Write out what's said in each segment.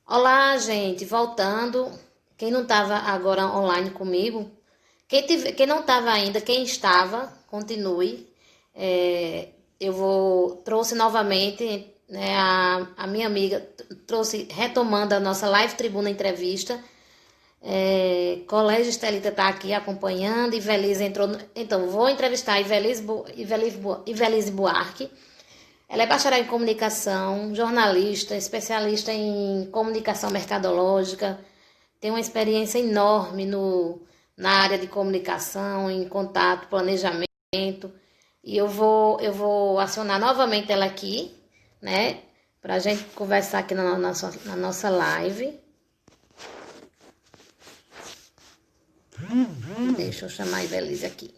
Olá, gente, voltando. Quem não estava agora online comigo, quem não estava ainda, quem estava, continue. Trouxe novamente, né, a minha amiga, trouxe, retomando a nossa live tribuna entrevista. Colégio Estelita está aqui acompanhando, Ivelise entrou. Então, vou entrevistar a Ivelise Buarque. Ela é bacharel em comunicação, jornalista, especialista em comunicação mercadológica, tem uma experiência enorme na área de comunicação, em contato, planejamento. E eu vou acionar novamente ela aqui, né, para a gente conversar aqui na nossa live. Deixa eu chamar a Ivelise aqui.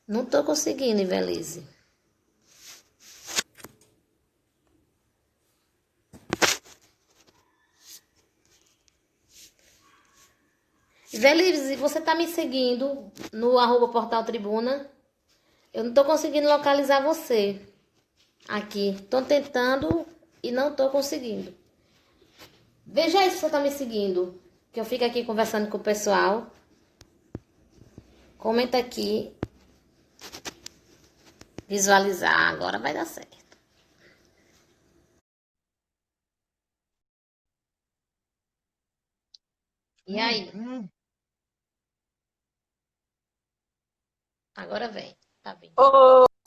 Não estou conseguindo, Ivelise. Ivelise, você está me seguindo no @portal Tribuna? Eu não estou conseguindo localizar você aqui. Estou tentando e não estou conseguindo. Veja aí se você está me seguindo, que eu fico aqui conversando com o pessoal. Comenta aqui. Visualizar, agora vai dar certo. E aí? Agora vem. Tá vindo.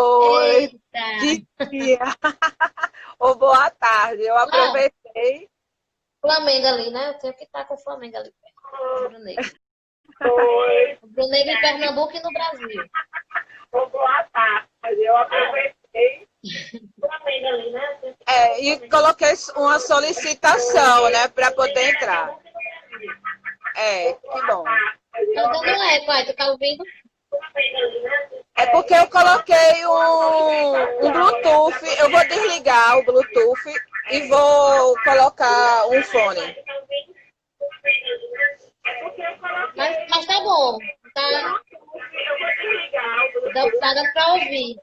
Oi, Eita! dia ou boa tarde. Eu Ó, aproveitei. Flamengo ali, né? Eu tenho que estar com o Flamengo ali perto. Rubro-negro. Oi, Rubro-negro em Pernambuco e no Brasil. ou boa tarde. Eu aproveitei. E coloquei uma solicitação, né, para poder entrar. Que bom. Tá dando eco, aí, tu tá ouvindo? É porque eu coloquei um Bluetooth. Eu vou desligar o Bluetooth e vou colocar um fone. Mas tá bom. Tá, tá dando pra ouvir.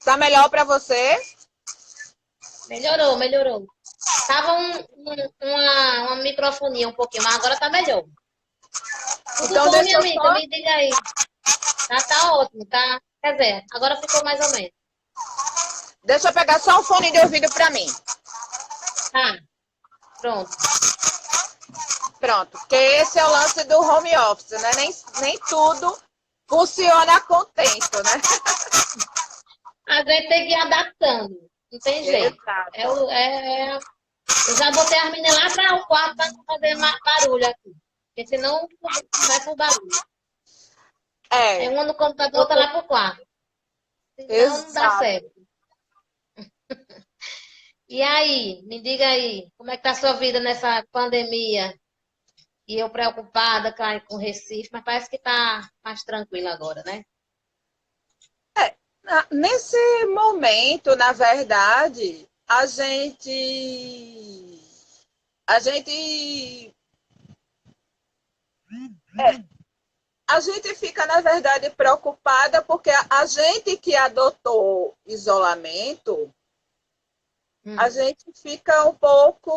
Tá melhor para você? Melhorou, melhorou. Tava uma microfonia um pouquinho, mas agora tá melhor. Tudo Então bom, minha deixa eu amiga? só. Me diga aí. Tá ótimo, tá? Quer dizer, agora ficou mais ou menos. Deixa eu pegar só um fone de ouvido para mim. Tá, pronto. Pronto, porque esse é o lance do home office, né? Nem tudo funciona a contento, né? A gente tem que ir adaptando. Não tem jeito. Exato. Eu já botei as meninas lá para o quarto para não fazer mais barulho aqui. Porque senão começa o barulho. É É, uma no computador, outra lá pro quarto. Senão não dá exato. certo. E aí, me diga aí, como é que tá a sua vida nessa pandemia? E eu preocupada com Recife, mas parece que tá mais tranquilo agora, né? Nesse momento, na verdade, a gente, a gente fica, na verdade, preocupada porque a gente que adotou isolamento, a Hum, gente fica um pouco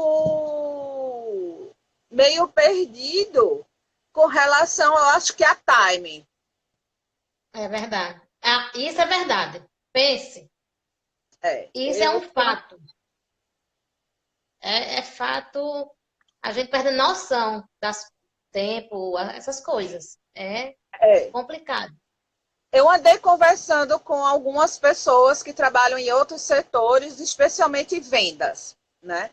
meio perdido com relação, eu acho que a timing. é verdade. Ah, isso é verdade. Pense, isso é um Eu, fato. É fato, a gente perde noção das tempo, essas coisas. É é, complicado. eu andei conversando com algumas pessoas que trabalham em outros setores, especialmente vendas, né?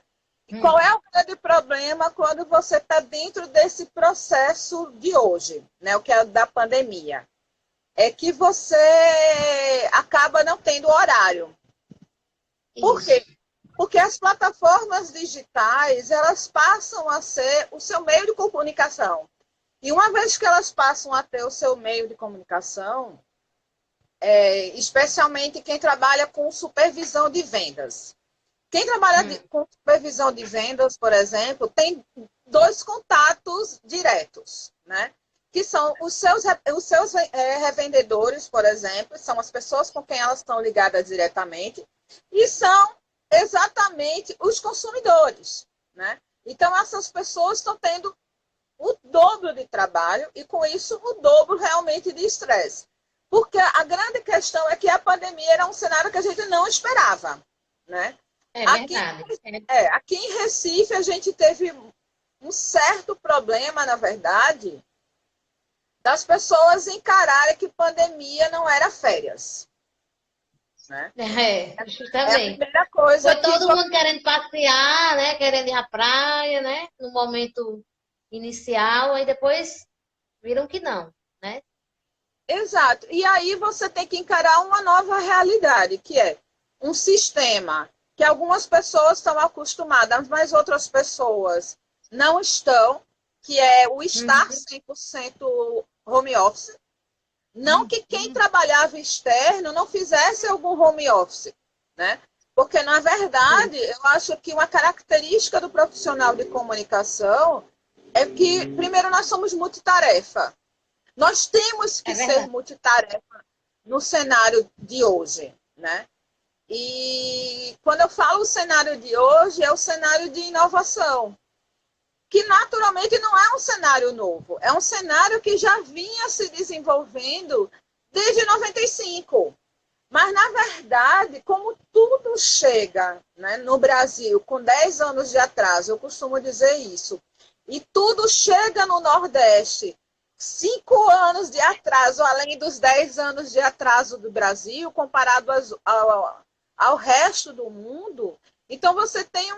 E qual é Hum, o grande problema quando você está dentro desse processo de hoje, né? O que é da pandemia? É que você acaba não tendo horário. Por isso. quê? Porque as plataformas digitais, elas passam a ser o seu meio de comunicação. E uma vez que elas passam a ter o seu meio de comunicação, especialmente quem trabalha com supervisão de vendas. Quem trabalha Hum, com supervisão de vendas, por exemplo, tem dois contatos diretos, né? que são os seus revendedores, por exemplo, são as pessoas com quem elas estão ligadas diretamente, e são exatamente os consumidores, né? Então, essas pessoas estão tendo o dobro de trabalho e, com isso, o dobro realmente de estresse. Porque a grande questão é que a pandemia era um cenário que a gente não esperava, né? É Aqui, verdade. aqui em Recife, a gente teve um certo problema, na verdade, das pessoas encararem que pandemia não era férias, né? É a Justamente. primeira coisa Foi que... todo mundo querendo passear, né? Querendo ir à praia, né? No momento inicial, aí depois viram que não, né? Exato. E aí você tem que encarar uma nova realidade, que é um sistema que algumas pessoas estão acostumadas, mas outras pessoas não estão, que é o estar Uhum. 100% home office. Não que quem trabalhava externo não fizesse algum home office, né? Porque, na verdade, eu acho que uma característica do profissional de comunicação é que, primeiro, nós somos multitarefa. Nós temos É que ser verdade. multitarefa no cenário de hoje, né? E quando eu falo o cenário de hoje, é o cenário de inovação, que naturalmente não é um cenário novo, é um cenário que já vinha se desenvolvendo desde 95. Mas, na verdade, como tudo chega, né, no Brasil com 10 anos de atraso, eu costumo dizer isso, e tudo chega no Nordeste 5 anos de atraso, além dos 10 anos de atraso do Brasil, comparado ao resto do mundo. Então, você tem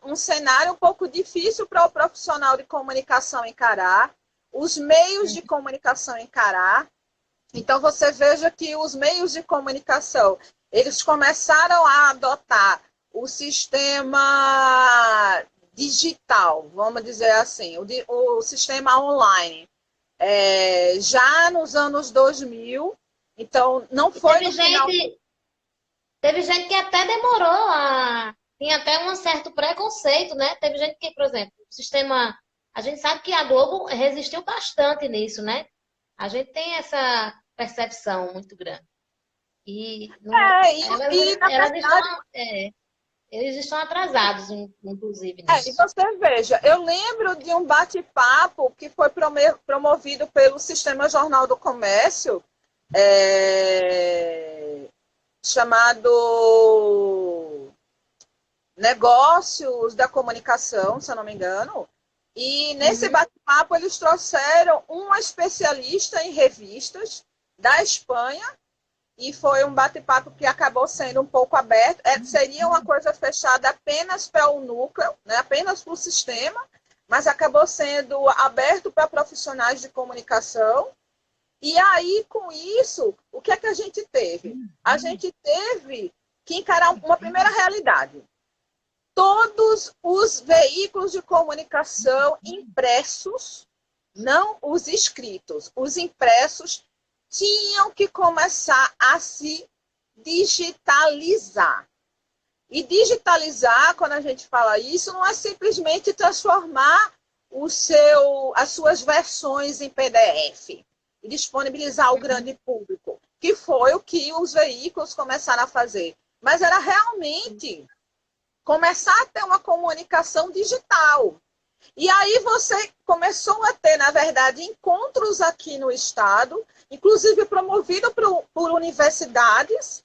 um cenário um pouco difícil para o profissional de comunicação encarar, os meios de comunicação encarar. Então, você veja que os meios de comunicação, eles começaram a adotar o sistema digital, vamos dizer assim, o sistema online, já nos anos 2000. Então, não E foi no final... teve gente que até demorou a. Tinha até um certo preconceito, né? Teve gente que, por exemplo, o sistema. A gente sabe que a Globo resistiu bastante nisso, né? A gente tem essa percepção muito grande. E não, É, na elas estão, verdade, eles estão atrasados, inclusive, nisso. e você veja, eu lembro de um bate-papo que foi promovido pelo Sistema Jornal do Comércio, chamado Negócios da Comunicação, se eu não me engano. E nesse Uhum. bate-papo eles trouxeram uma especialista em revistas da Espanha, e foi um bate-papo que acabou sendo um pouco aberto. Seria uma coisa fechada apenas para o núcleo, né, apenas para o sistema, mas acabou sendo aberto para profissionais de comunicação. E aí, com isso, o que é que a gente teve? A gente teve que encarar uma primeira realidade. Todos os veículos de comunicação impressos, não os escritos, os impressos, tinham que começar a se digitalizar. E digitalizar, quando a gente fala isso, não é simplesmente transformar as suas versões em PDF e disponibilizar ao grande público, que foi o que os veículos começaram a fazer. Mas era realmente começar a ter uma comunicação digital. E aí você começou a ter, na verdade, encontros aqui no Estado, inclusive promovido por universidades.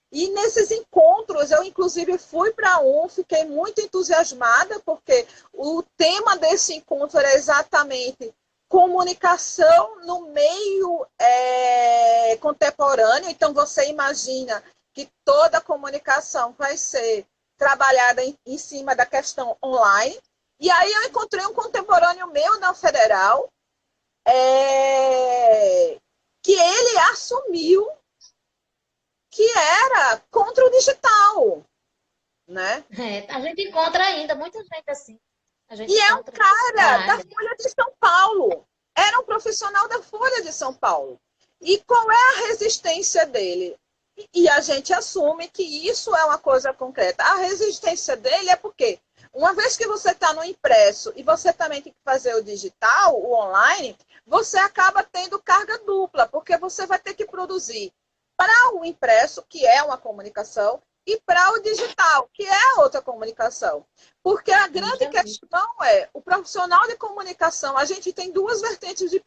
E nesses encontros, eu inclusive fui para fiquei muito entusiasmada, porque o tema desse encontro era exatamente comunicação no meio contemporâneo. Então, você imagina que toda a comunicação vai ser trabalhada em cima da questão online. E aí eu encontrei um contemporâneo meu na Federal, que ele assumiu que era contra o digital, né? A gente encontra ainda muita gente assim. A gente E é um encontra na cara da área. Folha de São Paulo. Era um profissional da Folha de São Paulo. E qual é a resistência dele? E a gente assume que isso é uma coisa concreta. A resistência dele é porque, uma vez que você está no impresso e você também tem que fazer o digital, o online, você acaba tendo carga dupla, porque você vai ter que produzir para o impresso, que é uma comunicação, e para o digital, que é outra comunicação. Porque a grande questão é, o profissional de comunicação, a gente tem duas vertentes de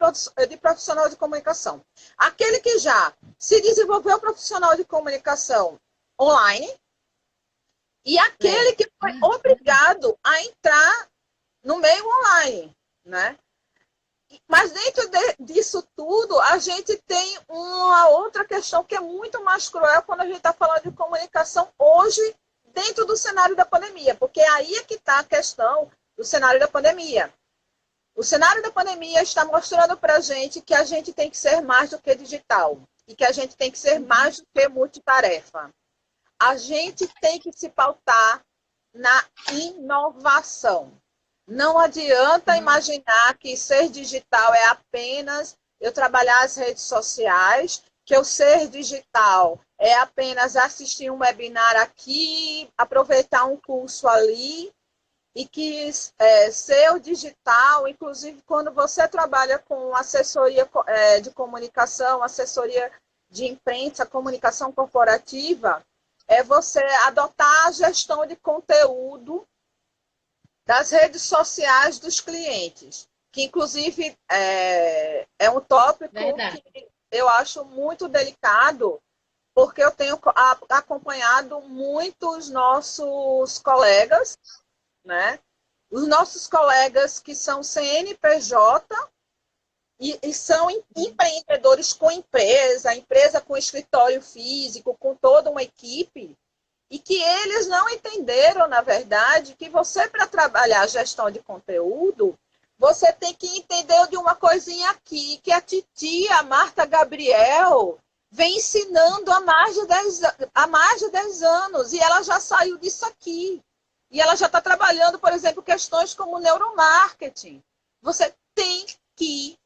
profissional de comunicação. Aquele que já se desenvolveu profissional de comunicação online, e aquele que foi obrigado a entrar no meio online, né? Mas dentro disso tudo, a gente tem uma outra questão que é muito mais cruel quando a gente está falando de comunicação hoje dentro do cenário da pandemia, porque aí é que está a questão do cenário da pandemia. O cenário da pandemia está mostrando para a gente que a gente tem que ser mais do que digital e que a gente tem que ser mais do que multitarefa. A gente tem que se pautar na inovação. Não adianta imaginar que ser digital é apenas eu trabalhar as redes sociais, que eu ser digital é apenas assistir um webinar aqui, aproveitar um curso ali, e que ser o digital, inclusive quando você trabalha com assessoria de comunicação, assessoria de imprensa, comunicação corporativa, é você adotar a gestão de conteúdo das redes sociais dos clientes, que inclusive é um tópico que eu acho muito delicado, porque eu tenho acompanhado muitos nossos colegas, né? Os nossos colegas que são CNPJ e são empreendedores com empresa com escritório físico, com toda uma equipe, e que eles não entenderam, na verdade, que você, para trabalhar a gestão de conteúdo, você tem que entender de uma coisinha aqui, que a titia Marta Gabriel vem ensinando há mais de 10 anos, e ela já saiu disso aqui. E ela já está trabalhando, por exemplo, questões como neuromarketing. Você tem que...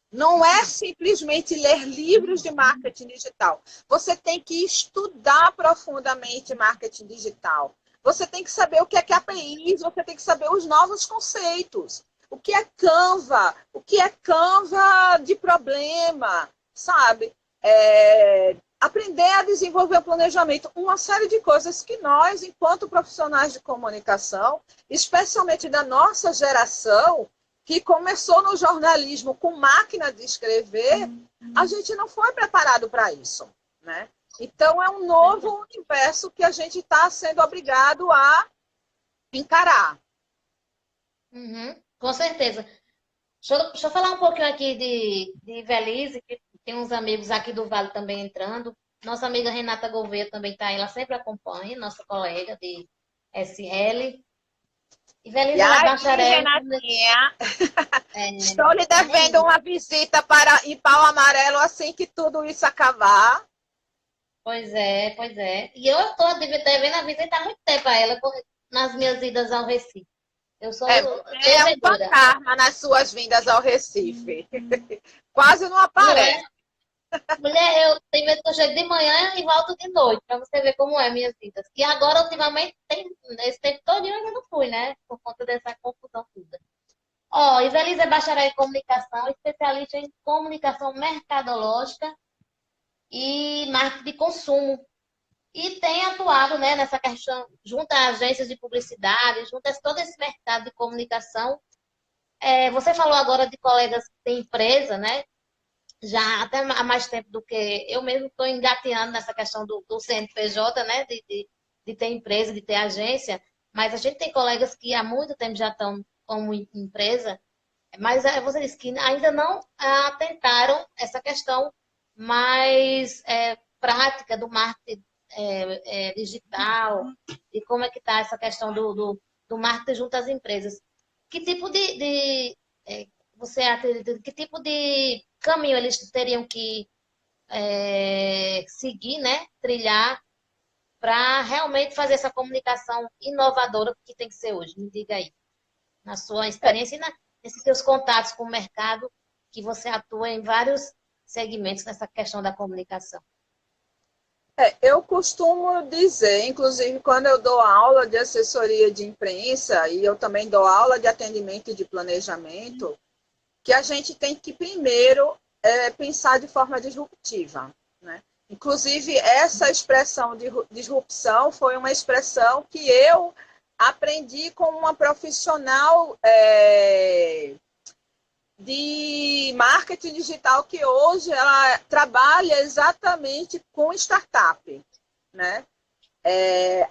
Não é simplesmente ler livros de marketing digital. Você tem que estudar profundamente marketing digital. Você tem que saber o que é KPIs, você tem que saber os novos conceitos. O que é Canva? O que é Canva de problema? Sabe? Aprender a desenvolver o planejamento. Uma série de coisas que nós, enquanto profissionais de comunicação, especialmente da nossa geração, que começou no jornalismo com máquina de escrever, a gente não foi preparado para isso, né? Então, é um novo universo que a gente está sendo obrigado a encarar. Com certeza. Deixa eu falar um pouquinho aqui de Belize, que tem uns amigos aqui do Vale também entrando. Nossa amiga Renata Gouveia também está aí, ela sempre acompanha, nossa colega de SL. E Belize é bacharel. Renatinha, estou lhe devendo uma visita em Pau Amarelo assim que tudo isso acabar. Pois é, pois é. E eu estou devendo a visita há muito tempo a ela, nas minhas idas ao Recife. Eu sou um fantasma nas suas vindas ao Recife. Quase não aparece. Mulher, eu tenho medo que eu chegue de manhã e volto de noite, para você ver como é minhas vidas. E agora, ultimamente, esse tempo todo eu ainda não fui, né? Por conta dessa confusão toda. Ó, Ivelise é bacharel em comunicação, especialista em comunicação mercadológica e marketing de consumo. E tem atuado, né, nessa questão, junto às agências de publicidade, junto a todo esse mercado de comunicação. Você falou agora de colegas que têm empresa, né? Já até há mais tempo do que eu mesmo estou engateando nessa questão do CNPJ, né? De ter empresa, de ter agência. Mas a gente tem colegas que há muito tempo já estão como empresa, mas você disse que ainda não atentaram essa questão mais prática do marketing digital e como é que está essa questão do marketing junto às empresas. Que tipo você acredita, que tipo de caminho eles teriam que seguir, né? Trilhar para realmente fazer essa comunicação inovadora que tem que ser hoje? Me diga aí, na sua experiência e nesses seus contatos com o mercado, que você atua em vários segmentos nessa questão da comunicação. Eu costumo dizer, inclusive quando eu dou aula de assessoria de imprensa e eu também dou aula de atendimento e de planejamento, que a gente tem que primeiro pensar de forma disruptiva, né? Inclusive, essa expressão de disrupção foi uma expressão que eu aprendi com uma profissional de marketing digital que hoje ela trabalha exatamente com startup, né?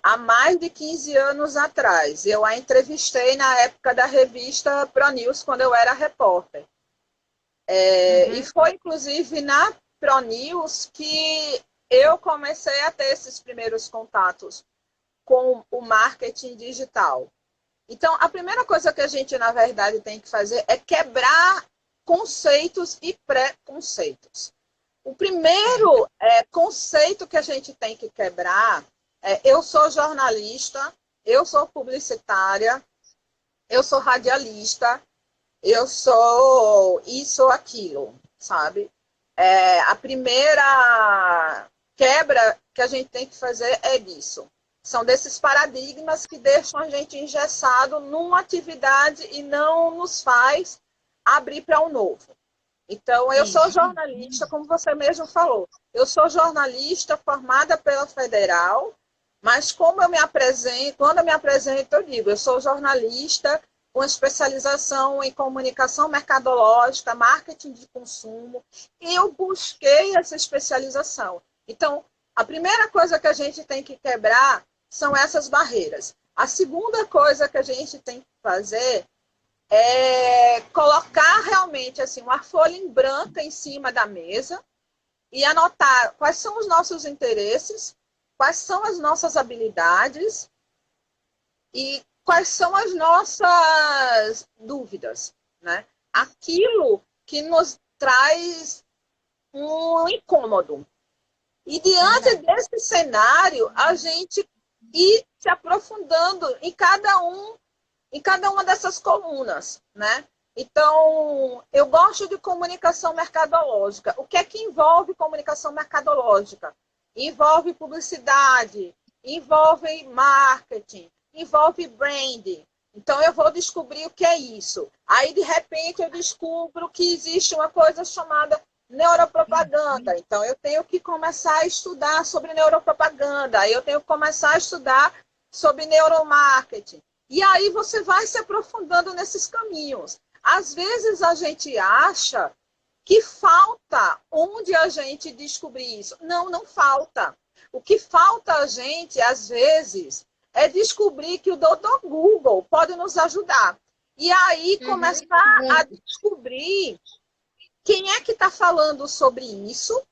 Há mais de 15 anos atrás. Eu a entrevistei na época da revista ProNews, quando eu era repórter. E foi, inclusive, na ProNews que eu comecei a ter esses primeiros contatos com o marketing digital. Então, a primeira coisa que a gente, na verdade, tem que fazer é quebrar conceitos e pré-conceitos. O primeiro conceito que a gente tem que quebrar é: eu sou jornalista, eu sou publicitária, eu sou radialista, eu sou isso ou aquilo, sabe? A primeira quebra que a gente tem que fazer é disso. São desses paradigmas que deixam a gente engessado numa atividade e não nos faz abrir para um novo. Então, eu sou jornalista, como você mesmo falou. Eu sou jornalista formada pela Federal, mas como eu me apresento, quando eu me apresento, eu digo, eu sou jornalista com especialização em comunicação mercadológica, marketing de consumo, e eu busquei essa especialização. Então, a primeira coisa que a gente tem que quebrar são essas barreiras. A segunda coisa que a gente tem que fazer é colocar realmente assim, uma folha em branco em cima da mesa e anotar quais são os nossos interesses, quais são as nossas habilidades e quais são as nossas dúvidas, né? Aquilo que nos traz um incômodo. E diante desse cenário, a gente ir se aprofundando em cada uma dessas colunas, né? Então, eu gosto de comunicação mercadológica. O que é que envolve comunicação mercadológica? Envolve publicidade, envolve marketing, envolve branding. Então, eu vou descobrir o que é isso. Aí, de repente, eu descubro que existe uma coisa chamada neuropropaganda. Então, eu tenho que começar a estudar sobre neuropropaganda. Aí, eu tenho que começar a estudar sobre neuromarketing. E aí, você vai se aprofundando nesses caminhos. Às vezes, a gente acha que falta onde a gente descobrir isso. Não, não falta. O que falta a gente, às vezes, é descobrir que o doutor Google pode nos ajudar. E aí começar a descobrir quem é que está falando sobre isso.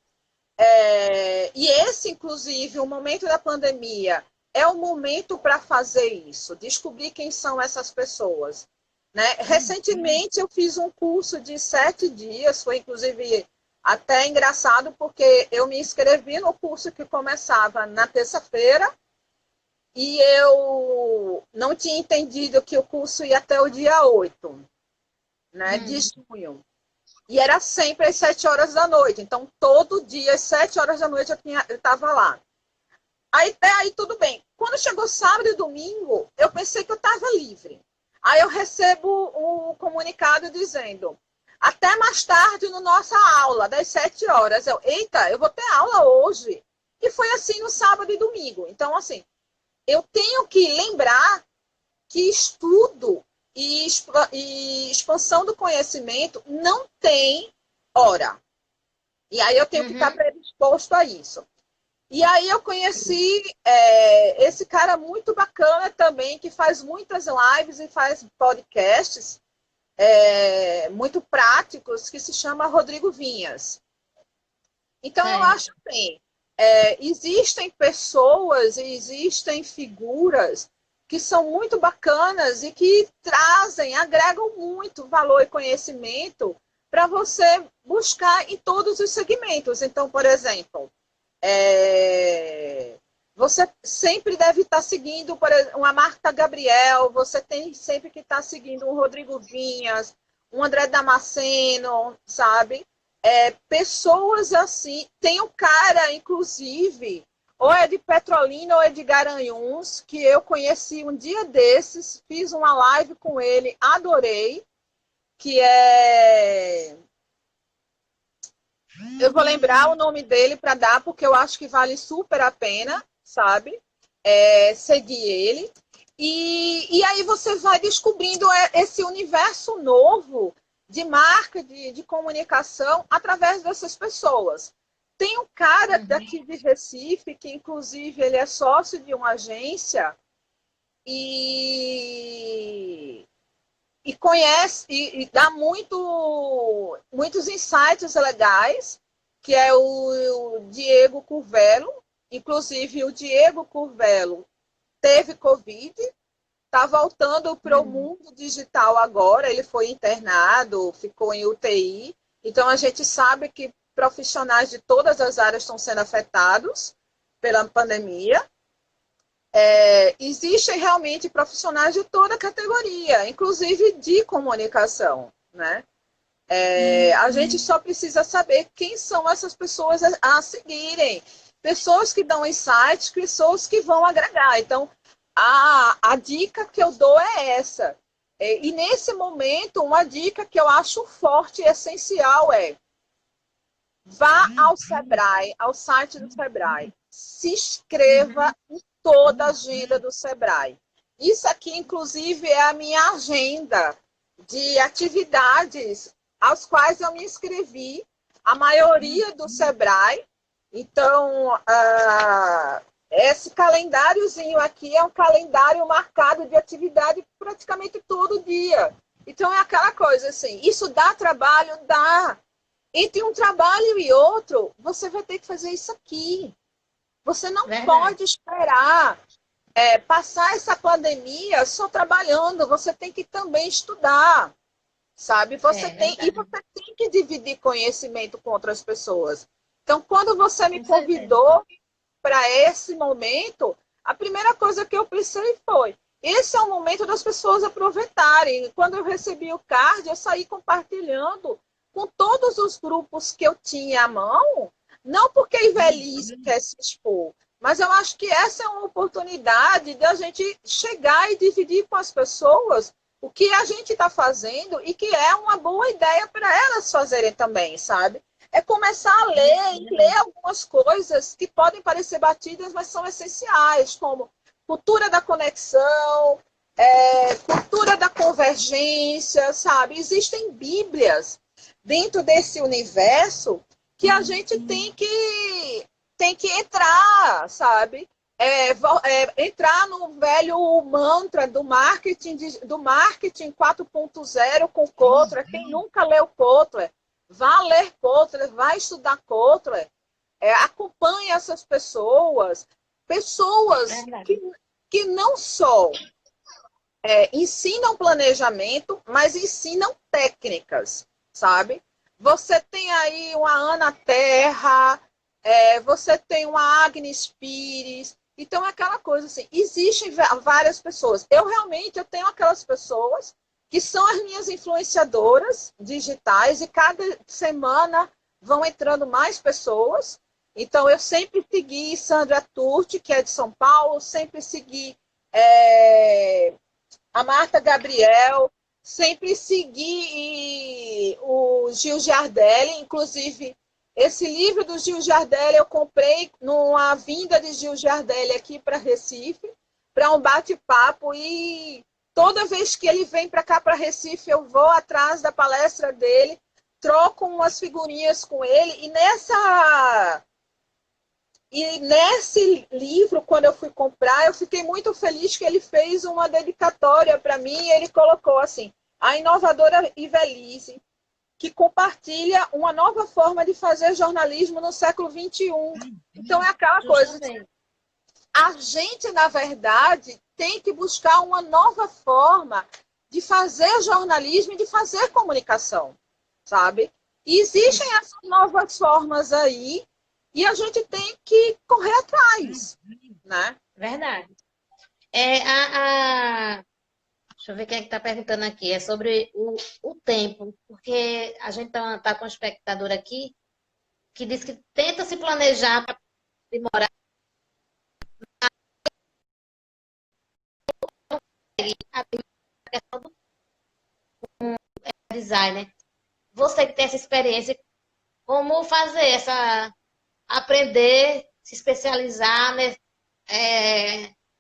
E esse, inclusive, o momento da pandemia, é o momento para fazer isso, descobrir quem são essas pessoas. Né? Recentemente, eu fiz um curso de 7 dias, foi, inclusive, até engraçado, porque eu me inscrevi no curso que começava na terça-feira, e eu não tinha entendido que o curso ia até o dia 8, né, de junho. E era sempre às 7 horas da noite. Então, todo dia, às 7 horas da noite, eu estava lá. Aí tudo bem. Quando chegou sábado e domingo, eu pensei que eu estava livre. Aí eu recebo um comunicado dizendo: até mais tarde na nossa aula, das 7 horas. Eita, eu vou ter aula hoje. E foi assim no sábado e domingo. Então, assim, eu tenho que lembrar que estudo e expansão do conhecimento não tem hora. E aí eu tenho que estar predisposto a isso. E aí eu conheci esse cara muito bacana também, que faz muitas lives e faz podcasts muito práticos, que se chama Rodrigo Vinhas. Então, eu acho assim, existem pessoas, existem figuras que são muito bacanas e que agregam muito valor e conhecimento para você buscar em todos os segmentos. Então, por exemplo, você sempre deve estar seguindo uma Marta Gabriel, você tem sempre que estar seguindo um Rodrigo Vinhas, um André Damasceno, sabe? Pessoas assim, tem um cara, inclusive, ou é de Petrolina ou é de Garanhuns, que eu conheci um dia desses, fiz uma live com ele, adorei. que é... Eu vou lembrar o nome dele para dar, porque eu acho que vale super a pena, sabe? Seguir ele. E aí você vai descobrindo esse universo novo de marca, de comunicação, através dessas pessoas. Tem um cara daqui de Recife, que inclusive ele é sócio de uma agência, e conhece, e dá muitos insights legais, que é o Diego Curvelo. Inclusive, o Diego Curvelo teve Covid, está voltando para o mundo digital agora, ele foi internado, ficou em UTI. Então, a gente sabe que profissionais de todas as áreas estão sendo afetados pela pandemia. Existem realmente profissionais de toda categoria, inclusive de comunicação, né? A gente só precisa saber quem são essas pessoas a seguirem. Pessoas que dão insights, pessoas que vão agregar. Então, a dica que eu dou é essa. E nesse momento, uma dica que eu acho forte e essencial é: vá ao Sebrae, ao site do Sebrae, se inscreva em toda a agenda do Sebrae. Isso aqui, inclusive, é a minha agenda de atividades às quais eu me inscrevi, a maioria do Sebrae. Então, esse calendáriozinho aqui é um calendário marcado de atividade praticamente todo dia. Então, é aquela coisa assim, isso dá trabalho? Dá. Entre um trabalho e outro, você vai ter que fazer isso aqui. Você não pode esperar passar essa pandemia só trabalhando. Você tem que também estudar, sabe? E você tem que dividir conhecimento com outras pessoas. Então, quando você me convidou para esse momento, a primeira coisa que eu pensei foi: esse é o momento das pessoas aproveitarem. Quando eu recebi o card, eu saí compartilhando com todos os grupos que eu tinha à mão, não porque a velhice quer se expor, mas eu acho que essa é uma oportunidade de a gente chegar e dividir com as pessoas o que a gente está fazendo e que é uma boa ideia para elas fazerem também, sabe? É começar a ler e ler algumas coisas que podem parecer batidas, mas são essenciais, como cultura da conexão, cultura da convergência, sabe? Existem bíblias dentro desse universo que a gente tem que entrar, sabe? Entrar no velho mantra do marketing 4.0 com Kotler. Quem nunca leu Kotler, vá ler Kotler, vá estudar Kotler, acompanhe essas pessoas que não só ensinam planejamento, mas ensinam técnicas, sabe? Você tem aí uma Ana Terra, você tem uma Agnes Pires. Então, é aquela coisa assim, existem várias pessoas. Eu tenho aquelas pessoas que são as minhas influenciadoras digitais e cada semana vão entrando mais pessoas. Então, eu sempre segui Sandra Turti, que é de São Paulo, sempre segui a Marta Gabriel, sempre segui o Gil Giardelli, inclusive esse livro do Gil Giardelli eu comprei numa vinda de Gil Giardelli aqui para Recife, para um bate-papo, e toda vez que ele vem para cá, para Recife, eu vou atrás da palestra dele, troco umas figurinhas com ele, e nesse livro, quando eu fui comprar, eu fiquei muito feliz que ele fez uma dedicatória para mim, e ele colocou assim: a inovadora Ivelisse, que compartilha uma nova forma de fazer jornalismo no século XXI. Então, é aquela coisa. A gente, na verdade, tem que buscar uma nova forma de fazer jornalismo e de fazer comunicação, sabe? E existem essas novas formas aí, e a gente tem que correr atrás, né? Verdade. Deixa eu ver quem é que está perguntando aqui. É sobre o tempo, porque a gente tá com um espectador aqui que diz que tenta se planejar para demorar a questão do designer. Você que tem essa experiência, como fazer aprender, se especializar, né?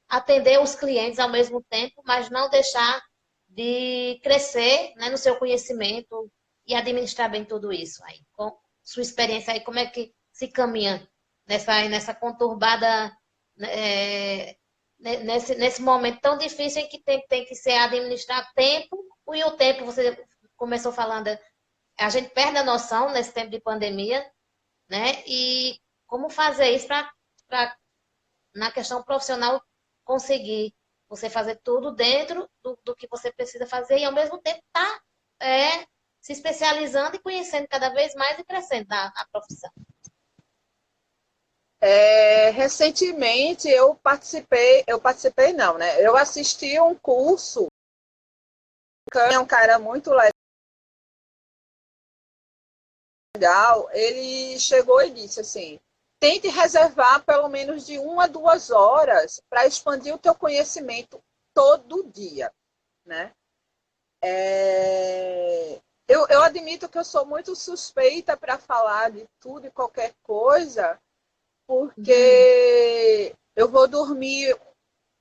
Atender os clientes ao mesmo tempo, mas não deixar de crescer, né, no seu conhecimento e administrar bem tudo isso aí. Com sua experiência aí, como é que se caminha nessa conturbada, nesse momento tão difícil em que tem que ser administrar tempo, e o tempo, você começou falando, a gente perde a noção nesse tempo de pandemia, né? E como fazer isso para na questão profissional, conseguir você fazer tudo dentro do que você precisa fazer e, ao mesmo tempo, se especializando e conhecendo cada vez mais e crescendo na profissão. Recentemente eu participei não, né? Eu assisti um curso, é um cara muito legal, ele chegou e disse assim, tente reservar pelo menos de 1 a 2 horas para expandir o teu conhecimento todo dia, né? Eu admito que eu sou muito suspeita para falar de tudo e qualquer coisa, porque eu vou dormir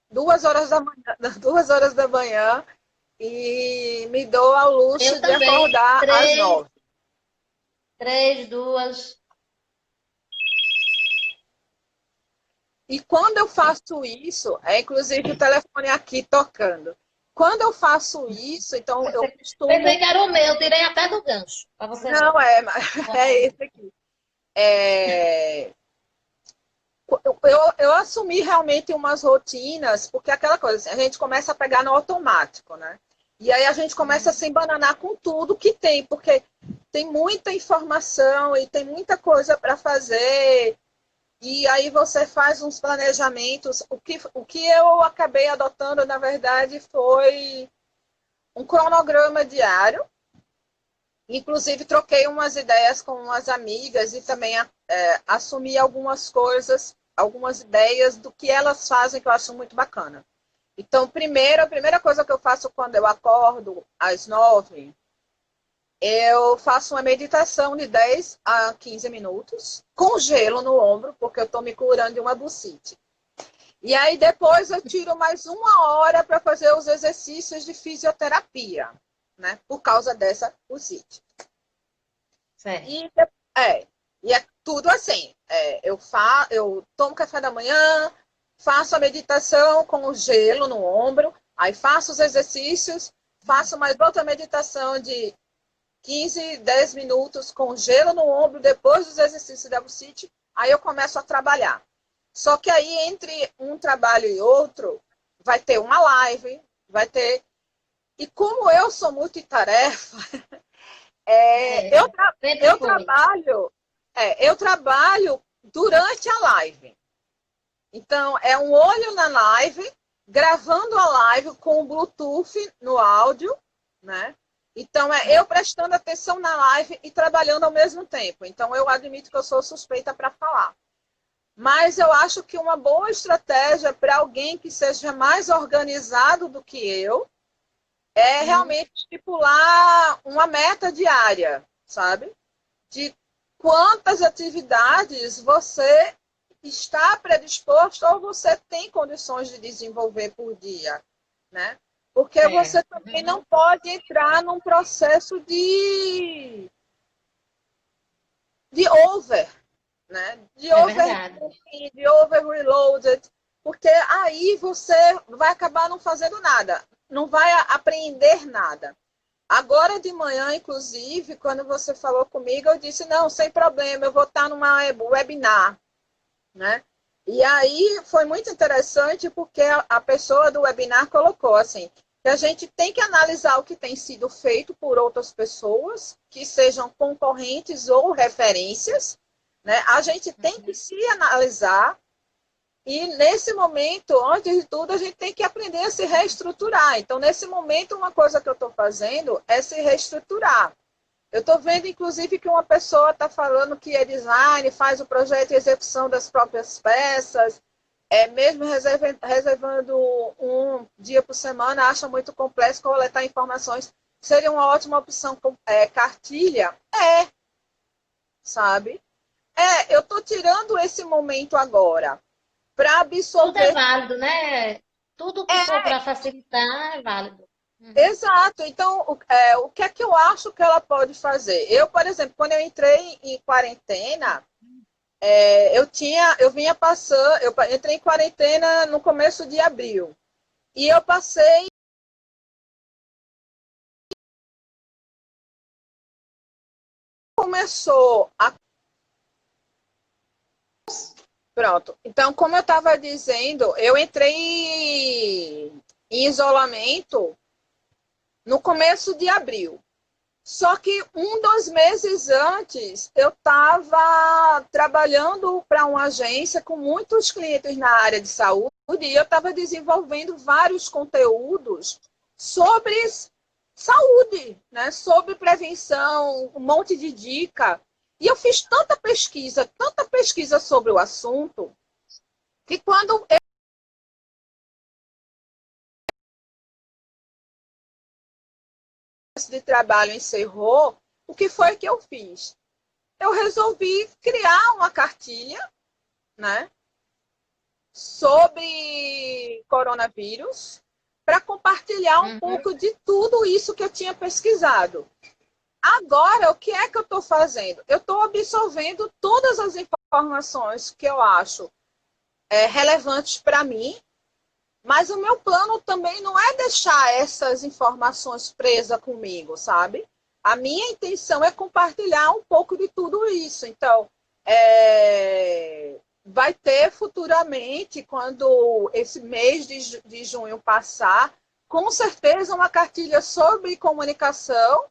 2 horas da manhã e me dou ao luxo de acordar às 9. 3, 2. E quando eu faço isso, inclusive o telefone aqui tocando. Quando eu faço isso, então eu costumo... Pensei que era o meu, tirei até do gancho. Pra você não, é esse aqui. Eu assumi realmente umas rotinas, porque aquela coisa, a gente começa a pegar no automático, né? E aí a gente começa a se embananar com tudo que tem, porque tem muita informação e tem muita coisa para fazer. E aí você faz uns planejamentos. O que eu acabei adotando, na verdade, foi um cronograma diário. Inclusive, troquei umas ideias com umas amigas e também assumi algumas coisas, algumas ideias do que elas fazem que eu acho muito bacana. Então, a primeira coisa que eu faço quando eu acordo às 9, eu faço uma meditação de 10 a 15 minutos, com gelo no ombro, porque eu estou me curando de uma bucite. E aí depois eu tiro mais 1 hora para fazer os exercícios de fisioterapia, né? Por causa dessa bucite. Certo. E é tudo assim. Eu tomo café da manhã, faço a meditação com o gelo no ombro, aí faço os exercícios, faço mais outra meditação de 15, 10 minutos com gelo no ombro, depois dos exercícios da bucite, aí eu começo a trabalhar. Só que aí, entre um trabalho e outro, vai ter uma live, vai ter... E como eu sou multitarefa, eu trabalho durante a live. Então, é um olho na live, gravando a live com o Bluetooth no áudio, né? Então, eu prestando atenção na live e trabalhando ao mesmo tempo. Então, eu admito que eu sou suspeita para falar. Mas eu acho que uma boa estratégia para alguém que seja mais organizado do que eu é realmente estipular uma meta diária, sabe? De quantas atividades você está predisposto ou você tem condições de desenvolver por dia, né? Porque você também não pode entrar num processo de over, né? De over reloaded, porque aí você vai acabar não fazendo nada, não vai aprender nada. Agora de manhã, inclusive, quando você falou comigo, eu disse, não, sem problema, eu vou estar numa webinar, né? E aí foi muito interessante porque a pessoa do webinar colocou assim, que a gente tem que analisar o que tem sido feito por outras pessoas, que sejam concorrentes ou referências, né? A gente tem que se analisar e, nesse momento, antes de tudo, a gente tem que aprender a se reestruturar. Então, nesse momento, uma coisa que eu estou fazendo é se reestruturar. Eu estou vendo, inclusive, que uma pessoa está falando que é design, faz o projeto e execução das próprias peças, mesmo reservando um dia por semana, acha muito complexo coletar informações. seria uma ótima opção cartilha? Sabe? Eu estou tirando esse momento agora para Tudo é absorver. válido, né? Tudo que for para facilitar é válido. Exato. Então, o que é que eu acho que ela pode fazer? Eu, por exemplo, quando eu entrei em quarentena, eu entrei em quarentena no começo de abril. E eu passei. Começou a. Pronto. Então, como eu estava dizendo, eu entrei em isolamento no começo de abril. Só que 2 meses antes, eu estava trabalhando para uma agência com muitos clientes na área de saúde e eu estava desenvolvendo vários conteúdos sobre saúde, né? Sobre prevenção, um monte de dica. E eu fiz tanta pesquisa sobre o assunto, que quando de trabalho encerrou, o que foi que eu fiz? Eu resolvi criar uma cartilha, né, sobre coronavírus para compartilhar um pouco de tudo isso que eu tinha pesquisado. Agora, o que é que eu estou fazendo? Eu estou absorvendo todas as informações que eu acho relevantes para mim, mas o meu plano também não é deixar essas informações presas comigo, sabe? A minha intenção é compartilhar um pouco de tudo isso. Então, vai ter futuramente, quando esse mês de junho passar, com certeza uma cartilha sobre comunicação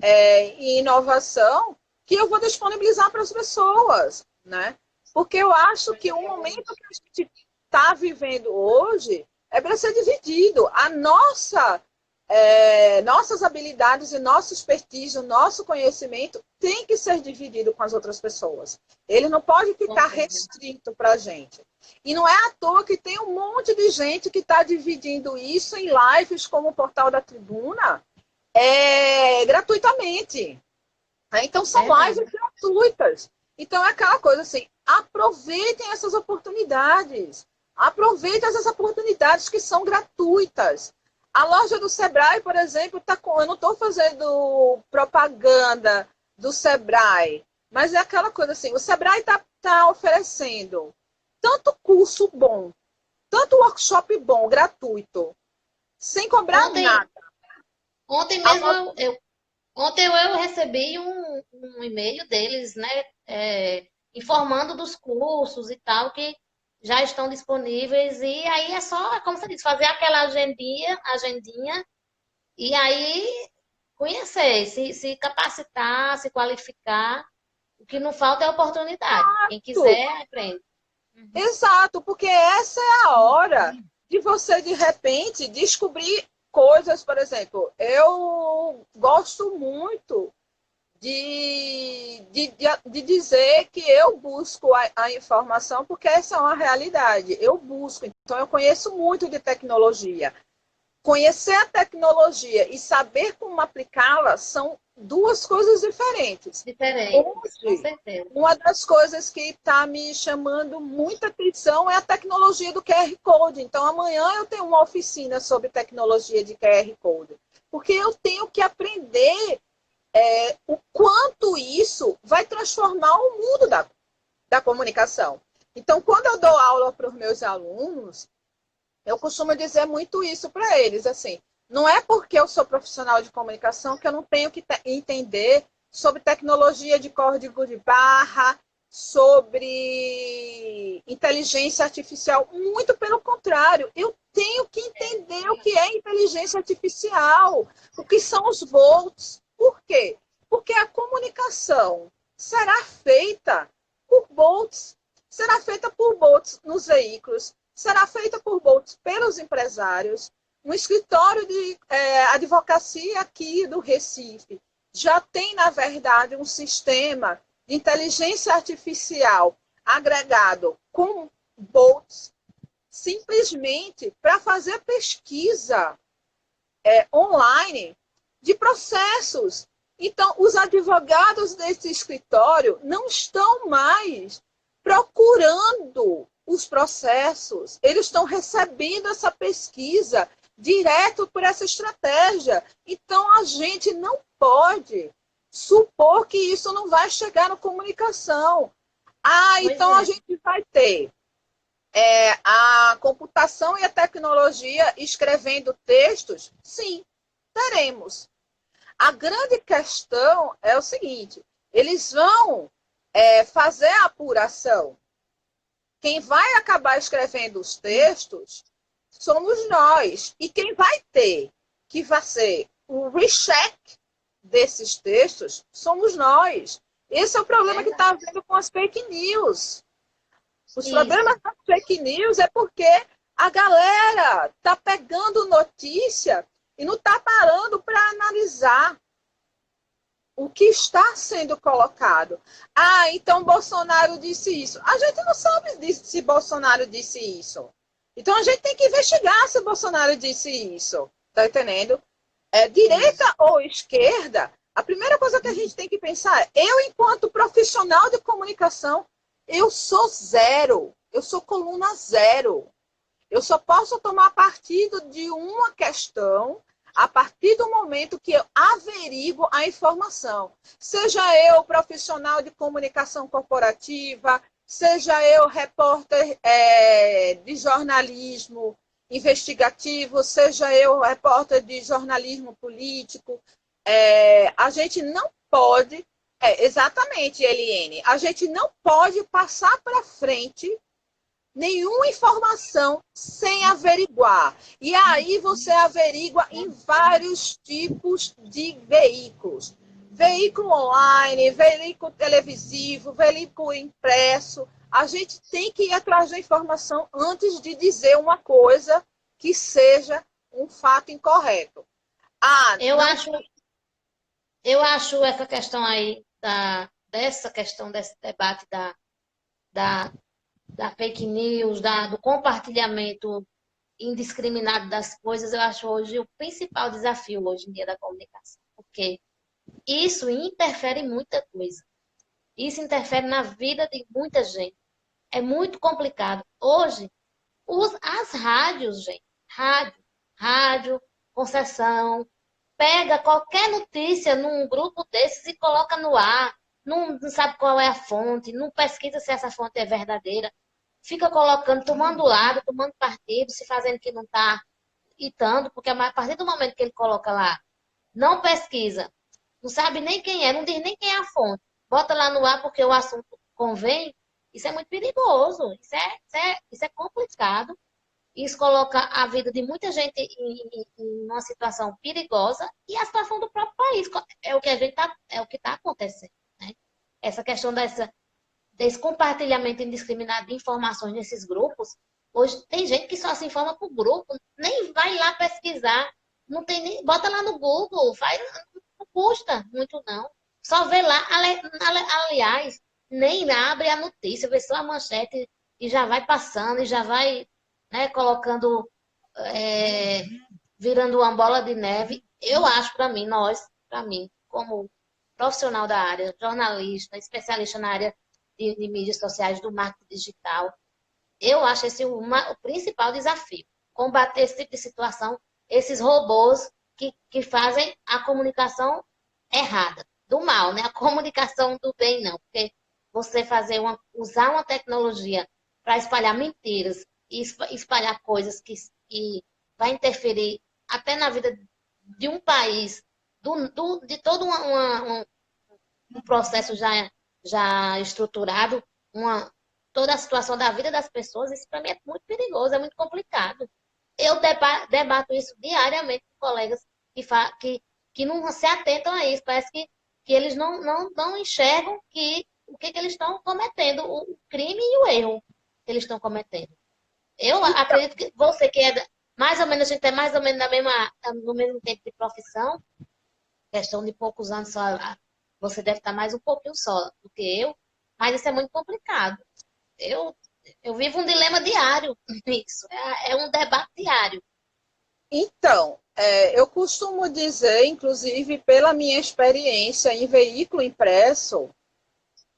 e inovação que eu vou disponibilizar para as pessoas, né? Porque eu acho que o momento que a gente está vivendo hoje é para ser dividido. Nossas habilidades e nosso expertise, o nosso conhecimento tem que ser dividido com as outras pessoas. Ele não pode ficar restrito para a gente. E não é à toa que tem um monte de gente que está dividindo isso em lives como o Portal da Tribuna gratuitamente. Então, são lives gratuitas. Então, é aquela coisa assim, aproveitem essas oportunidades. Aproveitem essas oportunidades que são gratuitas. A loja do Sebrae, por exemplo, eu não estou fazendo propaganda do Sebrae, mas é aquela coisa assim, o Sebrae está oferecendo tanto curso bom, tanto workshop bom, gratuito, sem cobrar nada. Ontem mesmo Ontem eu recebi um e-mail deles, né, informando dos cursos e tal, que já estão disponíveis. E aí é só, como você disse, fazer aquela agendinha, e aí conhecer, se capacitar, se qualificar. O que não falta é oportunidade. Quem quiser, aprende. Exato, porque essa é a hora de você, de repente, descobrir coisas. Por exemplo, eu gosto muito de dizer que eu busco a informação, porque essa é uma realidade. Eu busco, então eu conheço muito de tecnologia. Conhecer a tecnologia e saber como aplicá-la são duas coisas diferentes. Diferentes, com Hoje, certeza. uma das coisas que está me chamando muita atenção é a tecnologia do QR Code. Então, amanhã eu tenho uma oficina sobre tecnologia de QR Code, porque eu tenho que aprender o quanto isso vai transformar o mundo da comunicação. Então, quando eu dou aula para os meus alunos, eu costumo dizer muito isso para eles, assim, não é porque eu sou profissional de comunicação que eu não tenho que entender sobre tecnologia de código de barra, sobre inteligência artificial. Muito pelo contrário, eu tenho que entender o que é inteligência artificial, o que são os bots. Por quê? Porque a comunicação será feita por bots, nos veículos, será feita por bots pelos empresários. Um escritório de advocacia aqui do Recife já tem, na verdade, um sistema de inteligência artificial agregado com bots, simplesmente para fazer pesquisa online de processos. Então, os advogados desse escritório não estão mais procurando os processos, eles estão recebendo essa pesquisa direto por essa estratégia. Então, a gente não pode supor que isso não vai chegar na comunicação. Então a gente vai ter a computação e a tecnologia escrevendo textos? Sim, teremos. A grande questão é o seguinte, eles vão fazer a apuração. Quem vai acabar escrevendo os textos somos nós. E quem vai ter que fazer o recheck desses textos somos nós. Esse é o problema que está havendo com as fake news. Os problemas das fake news é porque a galera está pegando notícia e não está parando para analisar o que está sendo colocado. Então Bolsonaro disse isso. A gente não sabe se Bolsonaro disse isso. Então a gente tem que investigar se Bolsonaro disse isso. Tá entendendo? Direita ou esquerda, a primeira coisa que a gente tem que pensar é, eu, enquanto profissional de comunicação, eu sou zero. Eu sou coluna zero. Eu só posso tomar partido de uma questão a partir do momento que eu averigo a informação. Seja eu profissional de comunicação corporativa, seja eu repórter de jornalismo investigativo, seja eu repórter de jornalismo político, a gente não pode, exatamente, Eliane, a gente não pode passar para frente nenhuma informação sem averiguar. E aí você averigua em vários tipos de veículos. Veículo online, veículo televisivo, veículo impresso. A gente tem que ir atrás da informação antes de dizer uma coisa que seja um fato incorreto. Eu acho essa questão aí, desse debate da fake news, do compartilhamento indiscriminado das coisas, eu acho hoje o principal desafio hoje em dia da comunicação, porque isso interfere em muita coisa. Isso interfere na vida de muita gente. É muito complicado. Hoje, as rádios, gente, rádio, concessão, pega qualquer notícia num grupo desses e coloca no ar, não sabe qual é a fonte, não pesquisa se essa fonte é verdadeira, fica colocando, tomando lado, tomando partido, se fazendo que não está itando, porque a partir do momento que ele coloca lá, não pesquisa, não sabe nem quem é, não diz nem quem é a fonte, bota lá no ar porque o assunto convém, isso é muito perigoso, isso é complicado, isso coloca a vida de muita gente em uma situação perigosa e a situação do próprio país. É o que é o que está acontecendo, né? Essa questão desse compartilhamento indiscriminado de informações nesses grupos. Hoje tem gente que só se informa por grupo, nem vai lá pesquisar, não tem nem, bota lá no Google, não custa muito não. Só vê lá, aliás, nem abre a notícia, vê só a manchete e já vai passando e já vai, né, colocando, virando uma bola de neve. Eu acho, para mim, como profissional da área, jornalista, especialista na área de mídias sociais, do marketing digital, eu acho esse o principal desafio. Combater esse tipo de situação, esses robôs que fazem a comunicação errada, do mal, né? A comunicação do bem, não. Porque você usar uma tecnologia para espalhar mentiras e espalhar coisas que vai interferir até na vida de um país, de todo um processo já estruturado, toda a situação da vida das pessoas, isso para mim é muito perigoso, é muito complicado. Eu debato isso diariamente com colegas que não se atentam a isso. Parece que eles não enxergam o que eles estão cometendo, o crime e o erro que eles estão cometendo. Eu acredito que você que mais ou menos, a gente é mais ou menos no mesmo tempo de profissão, questão de poucos anos só, você deve estar mais um pouquinho só do que eu, mas isso é muito complicado. Eu vivo um dilema diário nisso, é um debate diário. Então, eu costumo dizer, inclusive pela minha experiência em veículo impresso,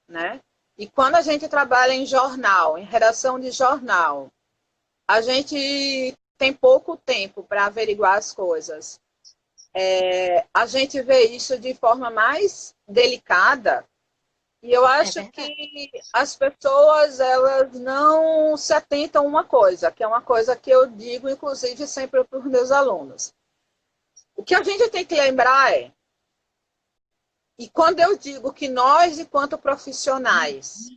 né? E quando a gente trabalha em jornal, em redação de jornal, a gente tem pouco tempo para averiguar as coisas. A gente vê isso de forma mais delicada. E eu É acho verdade. que as pessoas, elas não se atentam a uma coisa, que é uma coisa que eu digo, inclusive, sempre para os meus alunos. O que a gente tem que lembrar e quando eu digo que nós, enquanto profissionais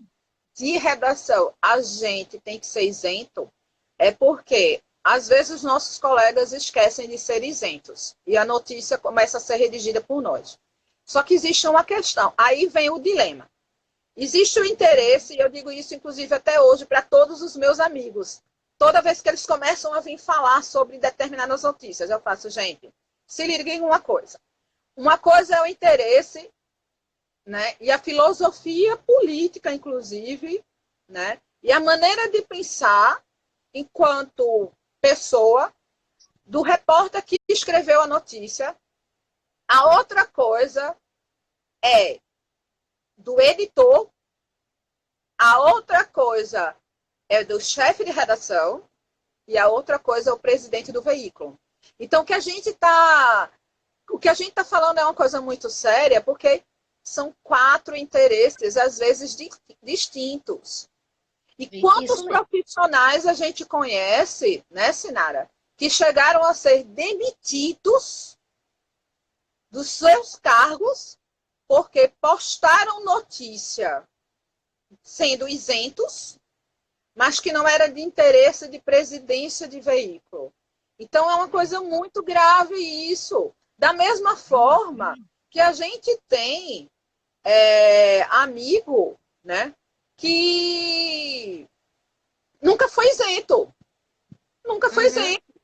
de redação, a gente tem que ser isento, é porque, às vezes, os nossos colegas esquecem de ser isentos e a notícia começa a ser redigida por nós. Só que existe uma questão, aí vem o dilema. Existe o interesse, e eu digo isso, inclusive, até hoje, para todos os meus amigos. Toda vez que eles começam a vir falar sobre determinadas notícias, eu faço, gente, se liguem em uma coisa. Uma coisa é o interesse, né? E a filosofia política, inclusive, né? E a maneira de pensar enquanto pessoa do repórter que escreveu a notícia. A outra coisa é do editor, a outra coisa é do chefe de redação e a outra coisa é o presidente do veículo. Então, o que a gente está falando é uma coisa muito séria, porque são 4 interesses, às vezes, distintos. E quantos Isso mesmo. profissionais a gente conhece, né, Sinara, que chegaram a ser demitidos dos seus cargos porque postaram notícia sendo isentos, mas que não era de interesse de presidência de veículo. Então, é uma coisa muito grave isso. Da mesma forma que a gente tem amigo, né, que nunca foi isento. Nunca foi Uhum, isento,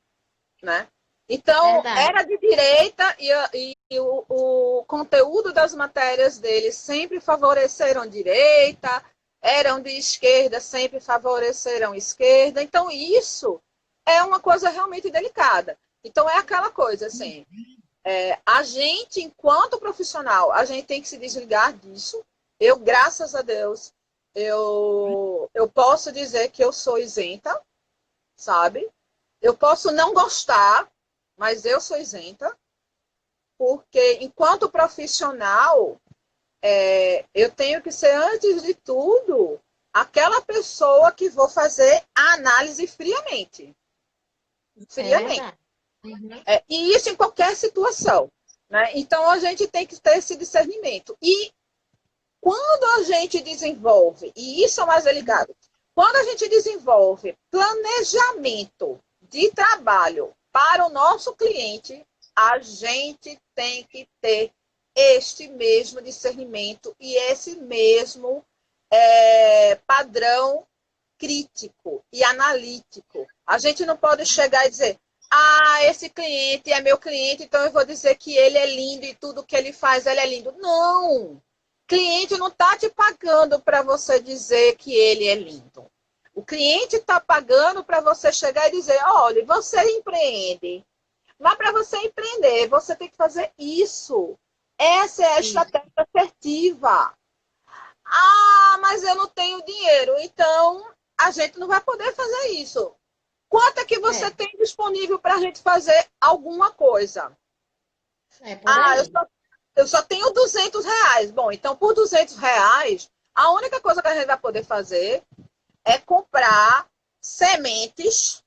né? Então, verdade. era de direita e o conteúdo das matérias dele sempre favoreceram direita, eram de esquerda, sempre favoreceram esquerda. Então, isso é uma coisa realmente delicada. Então, é aquela coisa, assim, a gente, enquanto profissional, a gente tem que se desligar disso. Eu, graças a Deus, eu posso dizer que eu sou isenta, sabe? Eu posso não gostar, mas eu sou isenta, porque enquanto profissional, eu tenho que ser, antes de tudo, aquela pessoa que vou fazer a análise friamente. É Friamente. verdade. Uhum. E isso em qualquer situação. Né? Então, a gente tem que ter esse discernimento. E quando a gente desenvolve, e isso é mais delicado, quando a gente desenvolve planejamento de trabalho para o nosso cliente, a gente tem que ter este mesmo discernimento e esse mesmo padrão crítico e analítico. A gente não pode chegar e dizer, esse cliente é meu cliente, então eu vou dizer que ele é lindo e tudo que ele faz, ele é lindo. Não! Cliente não está te pagando para você dizer que ele é lindo. O cliente está pagando para você chegar e dizer, olha, você empreende. Mas para você empreender, você tem que fazer isso. Essa é a Isso. estratégia assertiva. Mas eu não tenho dinheiro. Então, a gente não vai poder fazer isso. Quanto é que você É, tem disponível para a gente fazer alguma coisa? é por Ah, aí. eu só tenho R$ 200. Bom, então por R$ 200, a única coisa que a gente vai poder fazer é comprar sementes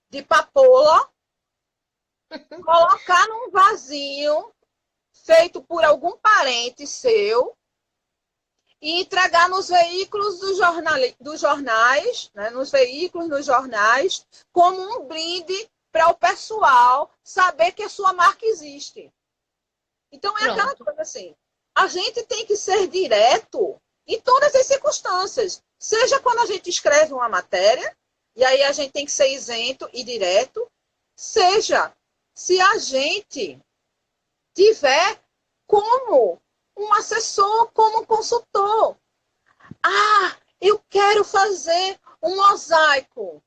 de papoula, colocar num vasinho feito por algum parente seu e entregar nos veículos dos jornais, né, nos veículos, nos jornais, como um brinde para o pessoal saber que a sua marca existe. Então, é aquela Pronto. coisa assim, a gente tem que ser direto em todas as circunstâncias. Seja quando a gente escreve uma matéria, e aí a gente tem que ser isento e direto, seja se a gente tiver como um assessor, como um consultor. Eu quero fazer um mosaico.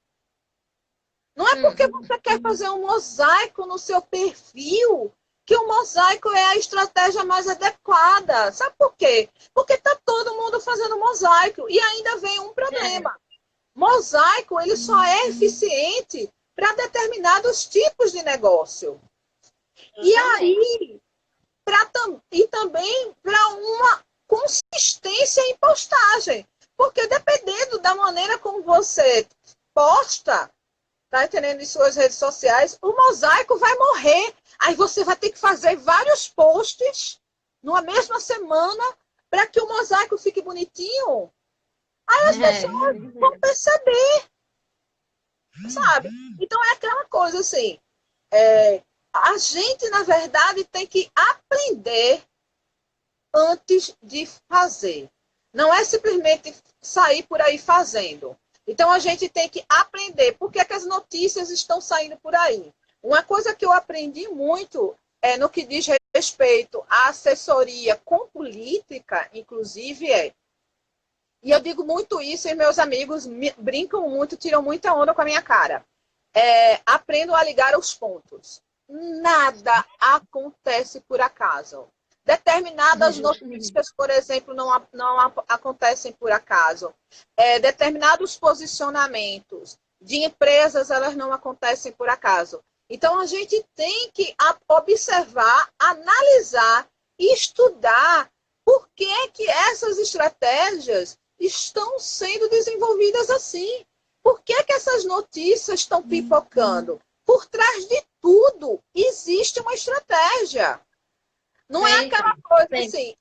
Não é porque você quer fazer um mosaico no seu perfil que o mosaico é a estratégia mais adequada. Sabe por quê? Porque está todo mundo fazendo mosaico. E ainda vem um problema. Mosaico, ele só é eficiente para determinados tipos de negócio. E aí, e também para uma consistência em postagem. Porque dependendo da maneira como você posta, tá entendendo, em suas redes sociais, o mosaico vai morrer. Aí você vai ter que fazer vários posts numa mesma semana para que o mosaico fique bonitinho. Aí as pessoas vão perceber, sabe? Então é aquela coisa assim, a gente, na verdade, tem que aprender antes de fazer. Não é simplesmente sair por aí fazendo. Então, a gente tem que aprender por que as notícias estão saindo por aí. Uma coisa que eu aprendi muito no que diz respeito à assessoria com política, inclusive, e eu digo muito isso e meus amigos brincam muito, tiram muita onda com a minha cara. Aprendam a ligar os pontos. Nada acontece por acaso. Determinadas notícias, por exemplo, não acontecem por acaso. Determinados posicionamentos de empresas, elas não acontecem por acaso. Então, a gente tem que observar, analisar e estudar por que essas estratégias estão sendo desenvolvidas assim. Por que essas notícias estão pipocando? Por trás de tudo existe uma estratégia. Não é aquela coisa assim,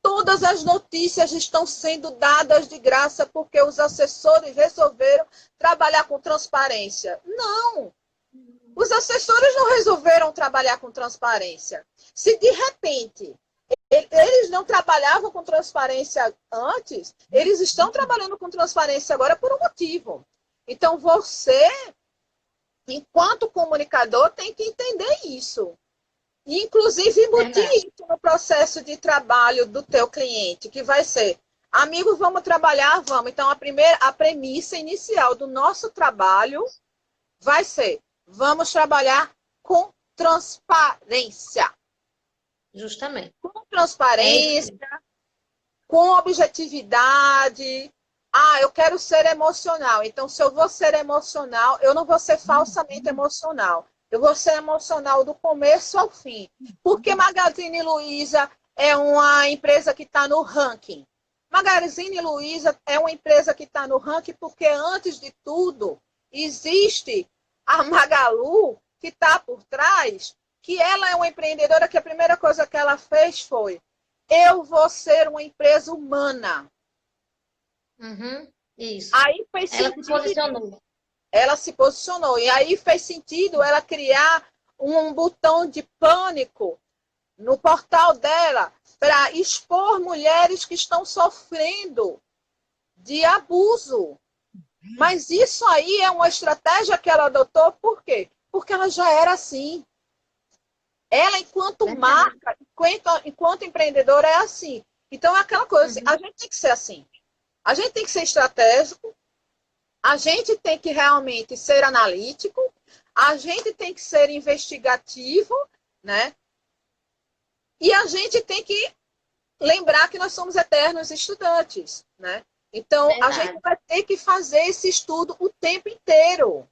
todas as notícias estão sendo dadas de graça porque os assessores resolveram trabalhar com transparência. Não! Os assessores não resolveram trabalhar com transparência. Se de repente eles não trabalhavam com transparência antes, eles estão trabalhando com transparência agora por um motivo. Então você, enquanto comunicador, tem que entender isso. E, inclusive, embutir isso no processo de trabalho do teu cliente, que vai ser, amigo, vamos trabalhar, vamos. Então, a premissa inicial do nosso trabalho vai ser, vamos trabalhar com transparência. Justamente. Com transparência, com objetividade. Eu quero ser emocional. Então, se eu vou ser emocional, eu não vou ser falsamente emocional. Eu vou ser emocional do começo ao fim. Porque Magazine Luiza é uma empresa que está no ranking. Magazine Luiza é uma empresa que está no ranking porque, antes de tudo, existe a Magalu, que está por trás, que ela é uma empreendedora que a primeira coisa que ela fez foi: eu vou ser uma empresa humana. Isso. Aí fez sentido. Ela se posicionou. E aí fez sentido ela criar um botão de pânico no portal dela para expor mulheres que estão sofrendo de abuso. Mas isso aí é uma estratégia que ela adotou, por quê? Porque ela já era assim. Ela, enquanto marca, enquanto empreendedora, é assim. Então, é aquela coisa, a gente tem que ser assim. A gente tem que ser estratégico, a gente tem que realmente ser analítico, a gente tem que ser investigativo, né? E a gente tem que lembrar que nós somos eternos estudantes, né? Então, a gente vai ter que fazer esse estudo o tempo inteiro.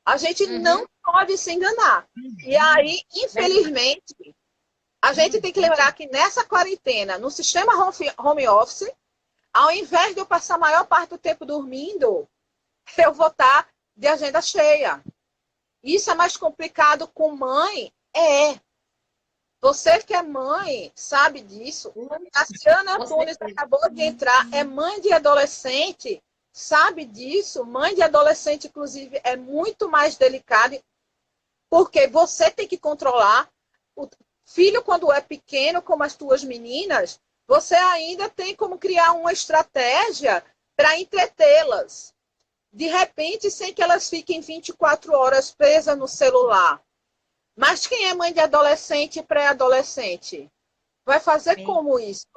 A gente não pode se enganar. E aí, infelizmente, a gente tem que lembrar que nessa quarentena, no sistema home office, ao invés de eu passar a maior parte do tempo dormindo, eu vou estar de agenda cheia. Isso é mais complicado com mãe? Você que é mãe sabe disso. A Ciana Antunes acabou de entrar, é mãe de adolescente, sabe disso. Mãe de adolescente, inclusive, é muito mais delicada, porque você tem que controlar. O filho, quando é pequeno, como as tuas meninas, você ainda tem como criar uma estratégia para entretê-las. De repente, sem que elas fiquem 24 horas presas no celular. Mas quem é mãe de adolescente e pré-adolescente? Vai fazer como isso?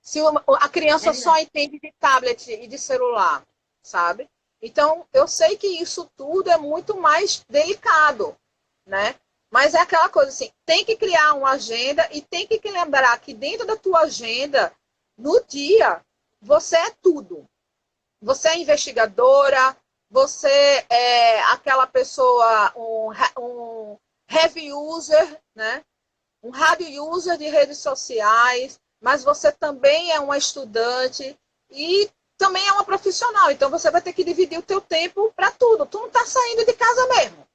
Se a criança só entende de tablet e de celular, sabe? Então, eu sei que isso tudo é muito mais delicado, né? Mas é aquela coisa assim, tem que criar uma agenda e tem que lembrar que dentro da tua agenda, no dia, você é tudo. Você é investigadora, você é aquela pessoa, um heavy user, né? Um hard user de redes sociais, mas você também é uma estudante e também é uma profissional. Então, você vai ter que dividir o teu tempo para tudo. Tu não está saindo de casa mesmo,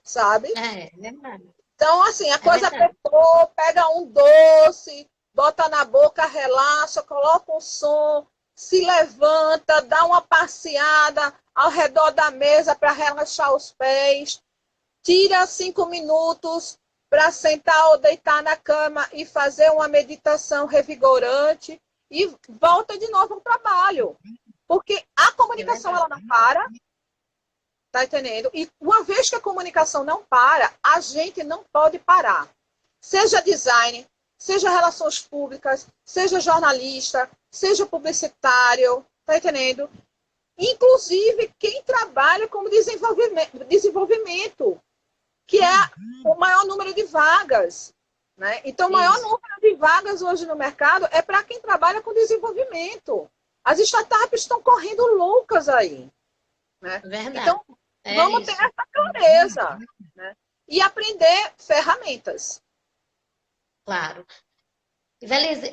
sabe? É verdade. Então, assim, a É coisa verdade. apertou, pega um doce, bota na boca, relaxa, coloca um som, se levanta, dá uma passeada ao redor da mesa para relaxar os pés, tira 5 minutos para sentar ou deitar na cama e fazer uma meditação revigorante e volta de novo ao trabalho. Porque a É comunicação verdade. ela não para, tá entendendo? E uma vez que a comunicação não para, a gente não pode parar. Seja design, seja relações públicas, seja jornalista, seja publicitário, tá entendendo? Inclusive quem trabalha como desenvolvimento, que é o maior número de vagas. Né? Então, o maior Isso. número de vagas hoje no mercado é para quem trabalha com desenvolvimento. As startups estão correndo loucas aí. Né? Verdade. Então, É vamos ter isso. essa clareza. Né? E aprender ferramentas. Claro. Velise,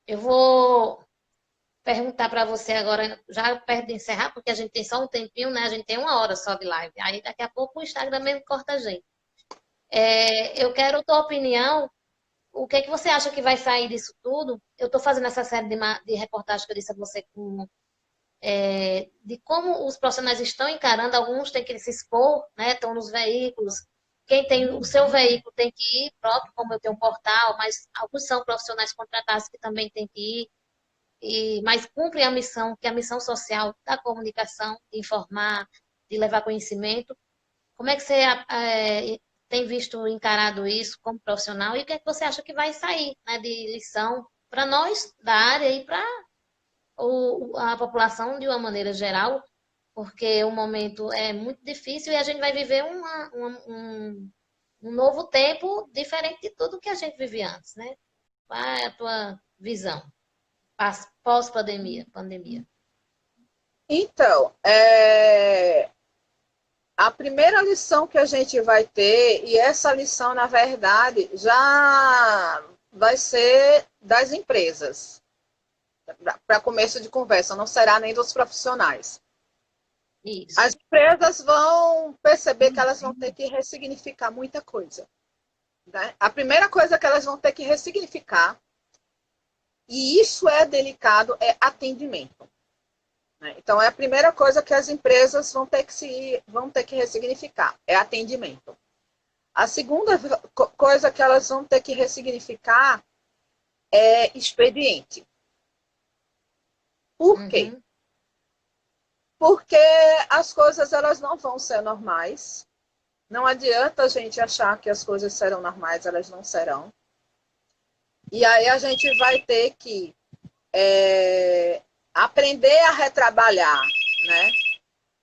eu vou perguntar para você agora, já perto de encerrar, porque a gente tem só um tempinho, né? A gente tem 1 hora só de live. Aí daqui a pouco o Instagram mesmo corta a gente. Eu quero tua opinião. O que é que você acha que vai sair disso tudo? Eu estou fazendo essa série de reportagens que eu disse a você de como os profissionais estão encarando. Alguns têm que se expor, né? Estão nos veículos. Quem tem o seu veículo tem que ir próprio, como eu tenho um portal, mas alguns são profissionais contratados que também têm que ir. Mas cumprem a missão, que é a missão social da comunicação, de informar, de levar conhecimento. Como é que você tem visto, encarado isso como profissional e o que é que você acha que vai sair, né, de lição para nós da área e para a população de uma maneira geral, porque o momento é muito difícil e a gente vai viver um novo tempo diferente de tudo que a gente vivia antes, né? Qual é a tua visão pós-pandemia, pandemia? Então, a primeira lição que a gente vai ter, e essa lição, na verdade, já vai ser das empresas, para começo de conversa, não será nem dos profissionais. Isso. As empresas vão perceber que elas vão ter que ressignificar muita coisa. Né? A primeira coisa que elas vão ter que ressignificar, e isso é delicado, é atendimento. Né? Então, é a primeira coisa que as empresas vão ter que ressignificar, é atendimento. A segunda coisa que elas vão ter que ressignificar é expediente. Por quê? Uhum. Porque as coisas elas não vão ser normais. Não adianta a gente achar que as coisas serão normais, elas não serão. E aí a gente vai ter que aprender a retrabalhar, né?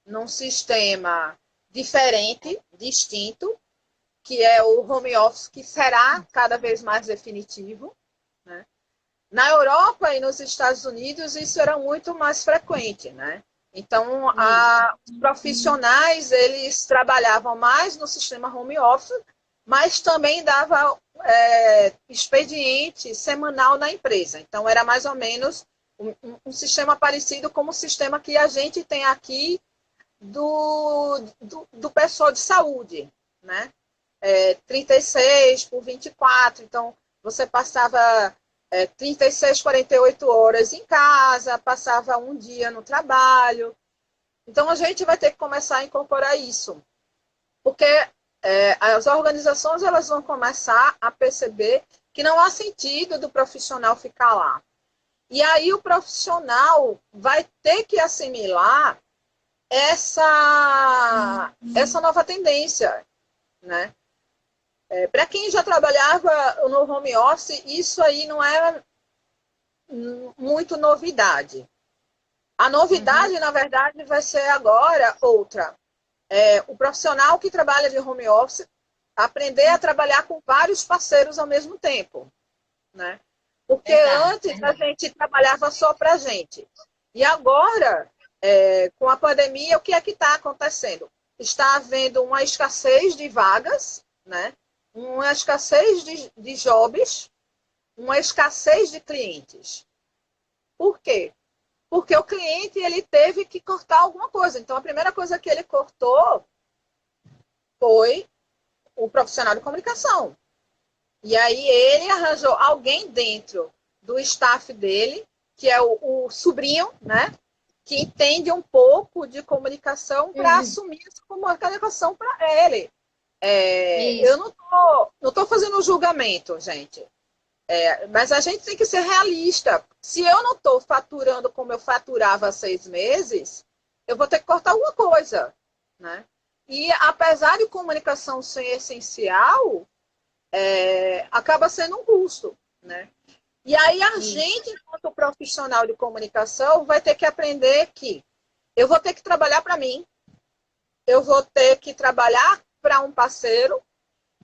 Num sistema diferente, distinto, que é o home office, que será cada vez mais definitivo. Né? Na Europa e nos Estados Unidos, isso era muito mais frequente. Né? Então, Isso. os profissionais eles trabalhavam mais no sistema home office, mas também dava expediente semanal na empresa. Então, era mais ou menos um sistema parecido com o sistema que a gente tem aqui do pessoal de saúde, né? 36 por 24, então você passava 36, 48 horas em casa, passava um dia no trabalho. Então a gente vai ter que começar a incorporar isso, porque as organizações elas vão começar a perceber que não há sentido do profissional ficar lá. E aí o profissional vai ter que assimilar essa nova tendência, né? Para quem já trabalhava no home office, isso aí não é muito novidade. A novidade, na verdade, vai ser agora outra. O profissional que trabalha de home office aprender a trabalhar com vários parceiros ao mesmo tempo, né? Porque antes a gente trabalhava só para a gente. E agora, com a pandemia, o que é que está acontecendo? Está havendo uma escassez de vagas, né? Uma escassez de jobs, uma escassez de clientes. Por quê? Porque o cliente ele teve que cortar alguma coisa. Então, a primeira coisa que ele cortou foi o profissional de comunicação. E aí ele arranjou alguém dentro do staff dele, que é o sobrinho, né? Que entende um pouco de comunicação para assumir essa comunicação para ele. Eu não estou fazendo um julgamento, gente. Mas a gente tem que ser realista. Se eu não estou faturando como eu faturava há 6 meses, eu vou ter que cortar alguma coisa, né? E apesar de comunicação ser essencial, acaba sendo um custo, né? E aí a gente, enquanto profissional de comunicação, vai ter que aprender que eu vou ter que trabalhar para mim, eu vou ter que trabalhar para um parceiro,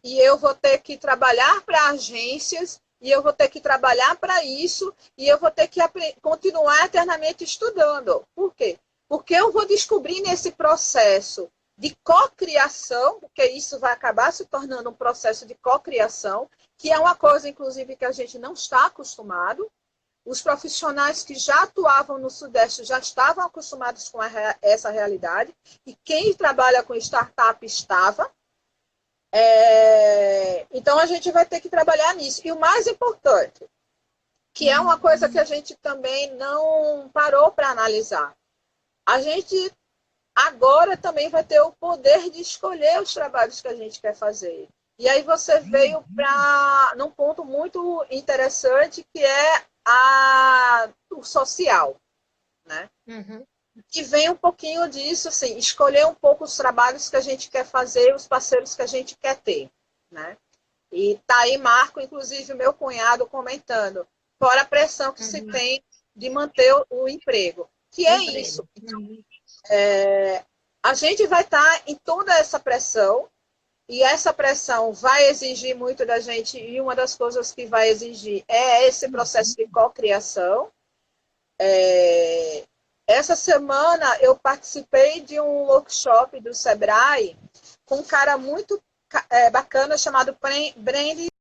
e eu vou ter que trabalhar para agências, e eu vou ter que trabalhar para isso, e eu vou ter que continuar eternamente estudando. Por quê? Porque eu vou descobrir nesse processo de cocriação, porque isso vai acabar se tornando um processo de cocriação, que é uma coisa, inclusive, que a gente não está acostumado. Os profissionais que já atuavam no Sudeste já estavam acostumados com essa realidade, e quem trabalha com startup estava. Então, a gente vai ter que trabalhar nisso. E o mais importante, que é uma coisa que a gente também não parou para analisar, a gente agora também vai ter o poder de escolher os trabalhos que a gente quer fazer. E aí você veio num ponto muito interessante, que é o social, né? E vem um pouquinho disso, assim, escolher um pouco os trabalhos que a gente quer fazer, os parceiros que a gente quer ter, né? E tá aí Marco, inclusive o meu cunhado, comentando, fora a pressão que se tem de manter o emprego. Que é isso. A gente vai estar em toda essa pressão, e essa pressão vai exigir muito da gente, e uma das coisas que vai exigir é esse processo de cocriação. Essa semana eu participei de um workshop do Sebrae com um cara muito bacana chamado Brand